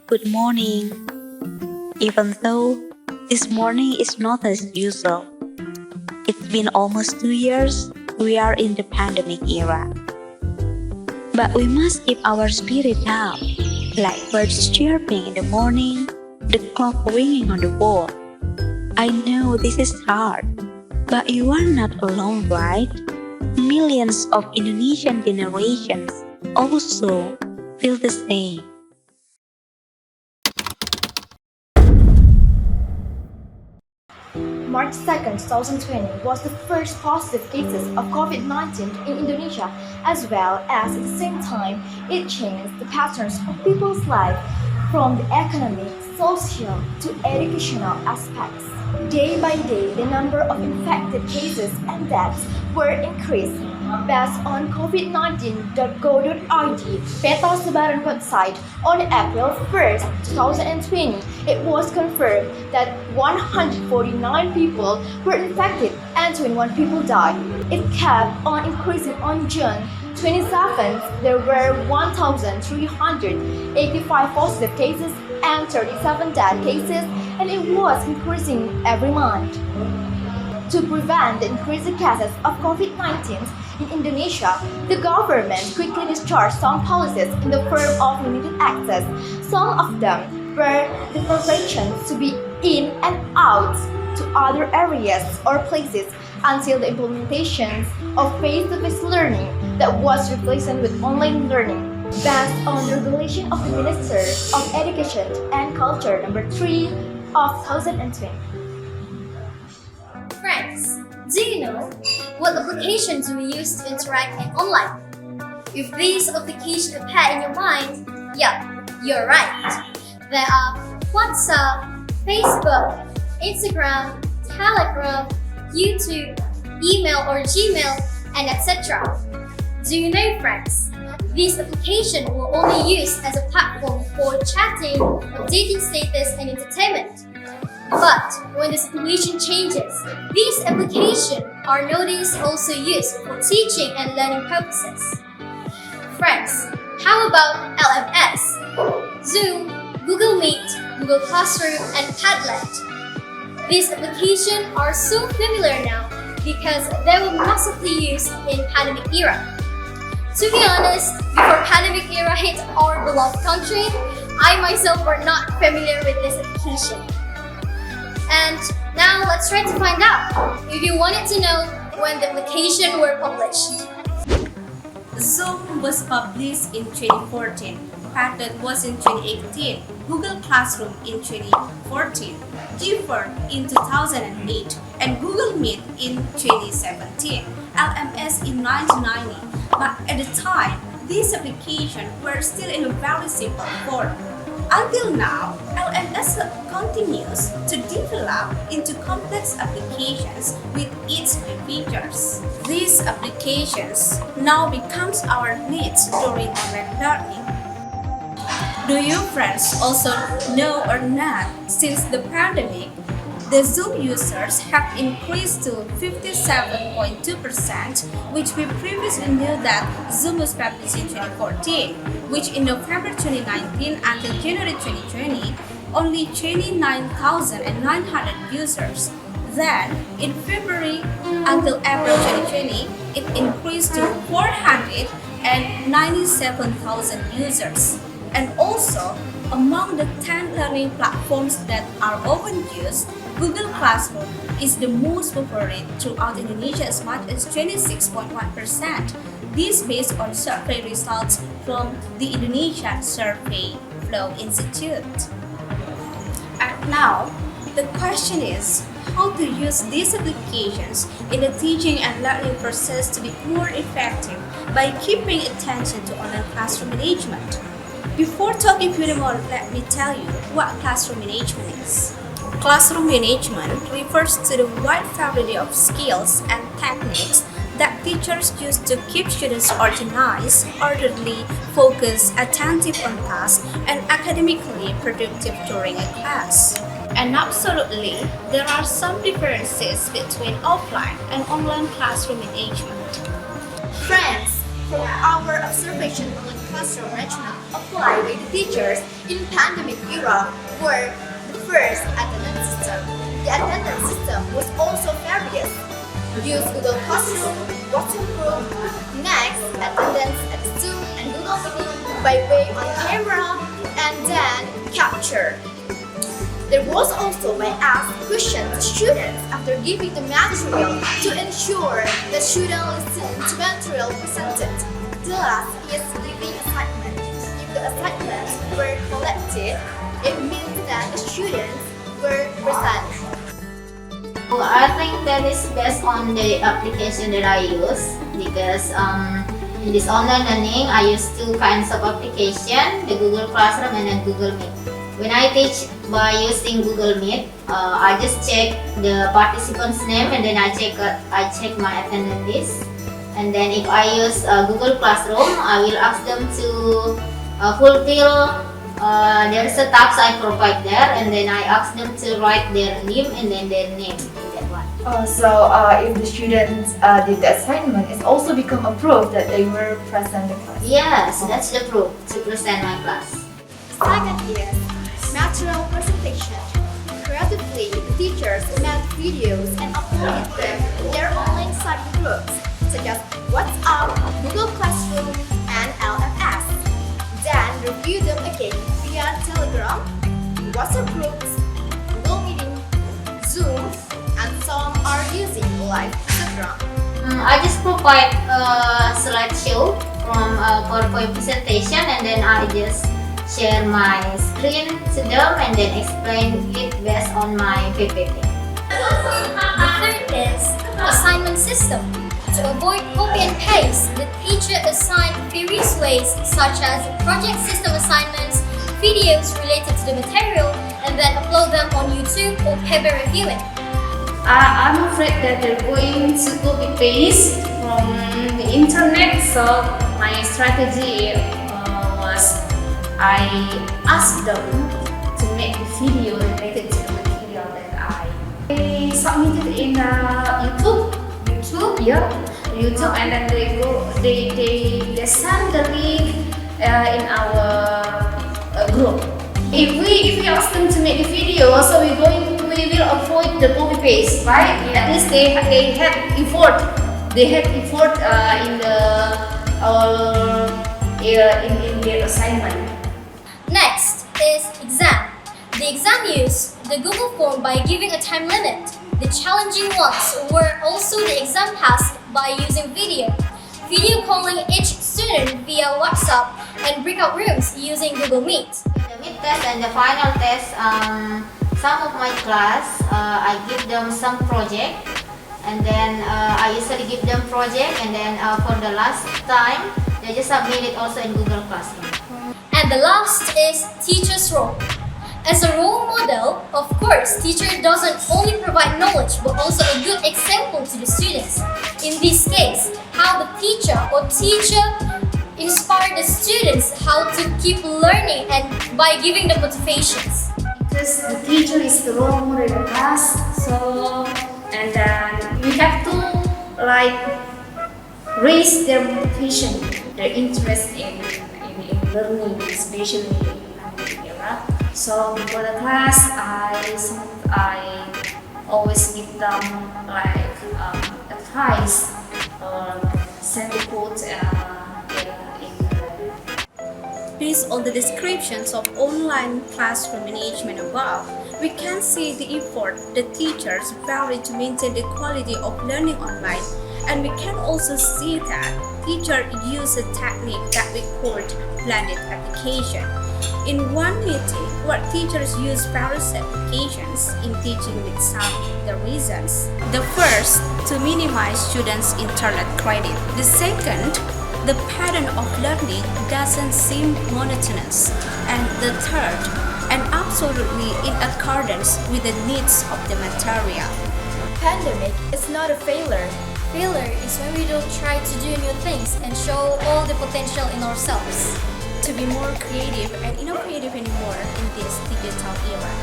Good morning. Even though this morning is not as usual, it's been almost 2 years we are in the pandemic era. But we must keep our spirit up, like birds chirping in the morning, the clock ringing on the wall. I know this is hard, but you are not alone, right? Millions of Indonesian generations also feel the same. March 2nd, 2020 was the first positive cases of COVID-19 in Indonesia, as well as at the same time, it changed the patterns of people's life from the economic, social to educational aspects. Day by day, the number of infected cases and deaths were increasing. Based on COVID-19.go.id peta sebaran website, on April 1st, 2020, it was confirmed that 149 people were infected and 21 people died. It kept on increasing on June 27th. There were 1,385 positive cases and 37 death cases, and it was increasing every month. To prevent the increasing cases of COVID-19 in Indonesia, the government quickly discharged some policies in the form of limited access. Some of them were the prohibitions to be in and out to other areas or places until the implementation of face-to-face learning that was replaced with online learning. Based on the regulation of the Minister of Education and Culture number 3 of 2020. Friends, do you know what applications we use to interact online? If these applications appear in your mind, yeah, you're right. There are WhatsApp, Facebook, Instagram, Telegram, YouTube, email or Gmail, and etc. Do you know, friends? These applications were only used as a platform for chatting, updating status, and entertainment. But when the situation changes, these applications are nowadays also used for teaching and learning purposes. Friends, how about LMS, Zoom, Google Meet, Google Classroom, and Padlet? These applications are so familiar now because they were massively used in pandemic era. To be honest, before pandemic era hit our beloved country, I myself were not familiar with this application. And now let's try to find out if you wanted to know when the applications were published. Zoom was published in 2014, Padlet was in 2018, Google Classroom in 2014, Gforce in 2008, and Google Meet in 2017, LMS in 1990. But at the time, these applications were still in a very simple form. Until now, LMS continues to develop into complex applications with its features. These applications now becomes our needs during online learning. Do you friends also know or not, since the pandemic, the Zoom users have increased to 57.2%, which we previously knew that Zoom was published in 2014, which in November 2019 until January 2020, only 29,900 users. Then, in February until April 2020, it increased to 497,000 users. And also, among the 10 learning platforms that are often used, Google Classroom is the most popular throughout Indonesia, as much as 26.1%. This based on survey results from the Indonesian Survey Flow Institute. And now, the question is how to use these applications in the teaching and learning process to be more effective by keeping attention to online classroom management. Before talking furthermore, let me tell you what classroom management is. Classroom management refers to the wide variety of skills and techniques that teachers use to keep students organized, orderly, focused, attentive on tasks, and academically productive during a class. And absolutely, there are some differences between offline and online classroom management. Friends, from our observation online classroom management applied by the teachers in pandemic era were the first attendance system. The attendance system was also various. Use Google Classroom, WhatsApp group, next attendance at Zoom and Google Meet by way on camera and then capture. There was also by ask questions to students after giving the material to ensure the student listen to material presented. The last is giving assignment. If the assignments were collected, it means that the students were present. Well, I think that is based on the application that I use because in this online learning I use two kinds of application, the Google Classroom and then Google Meet. When I teach by using Google Meet, I just check the participant's name and then I check my attendance list. And then if I use Google Classroom, I will ask them to fulfill there's a task I provide there, and then I ask them to write their name and then their name in that one. If the students did the assignment, it's also become a proof that they were present in class. Yes, that's the proof to present my class. Second is material presentation. Creatively, the teachers made videos and uploaded them in their online study groups, such as WhatsApp, Google Classroom, and LMS. Then review them again via Telegram, WhatsApp groups, Google Meeting, Zoom, and some are using live Instagram. I just provide a slideshow from a PowerPoint presentation, and then I just share my screen to them and then explain it based on my PPT. The third is assignment system. To avoid copy and paste, the teacher assigned various ways such as project system assignments, videos related to the material, and then upload them on YouTube or paper reviewing. I'm afraid that they're going to copy paste from the internet, so my strategy was I asked them to make a video related to the material that I submitted in YouTube. YouTube, and then they send the link in our group. If we ask them to make the video, so we will avoid the copy paste, right? Yeah. At least they had effort. They had effort in their assignment. Next is exam. The exam used the Google form by giving a time limit. The challenging ones were also the exam task by using video calling each student via WhatsApp, and breakout rooms using Google Meet. The mid test and the final test, some of my class, I give them some project, and then I usually give them project, and then for the last time, they just submit it also in Google Classroom. And the last is teacher's role. As a role model, of course, teacher doesn't only provide knowledge but also a good example to the students. In this case, how the teacher inspire the students how to keep learning and by giving them motivations. Because the teacher is the role model in the class, and then we have to raise their motivation, their interest in learning, especially in pandemic era. So before the class, I always give them advice or send the quotes Based on the descriptions of online classroom management above, we can see the effort the teachers vary to maintain the quality of learning online, and we can also see that teachers use a technique that we call blended application. In one meeting, where teachers use various applications in teaching with some of the reasons. The first, to minimize students' internet credit. The second, the pattern of learning doesn't seem monotonous. And the third, and absolutely in accordance with the needs of the material. Pandemic is not a failure. Failure is when we don't try to do new things and show all the potential in ourselves. To be more creative and innovative anymore in this digital era.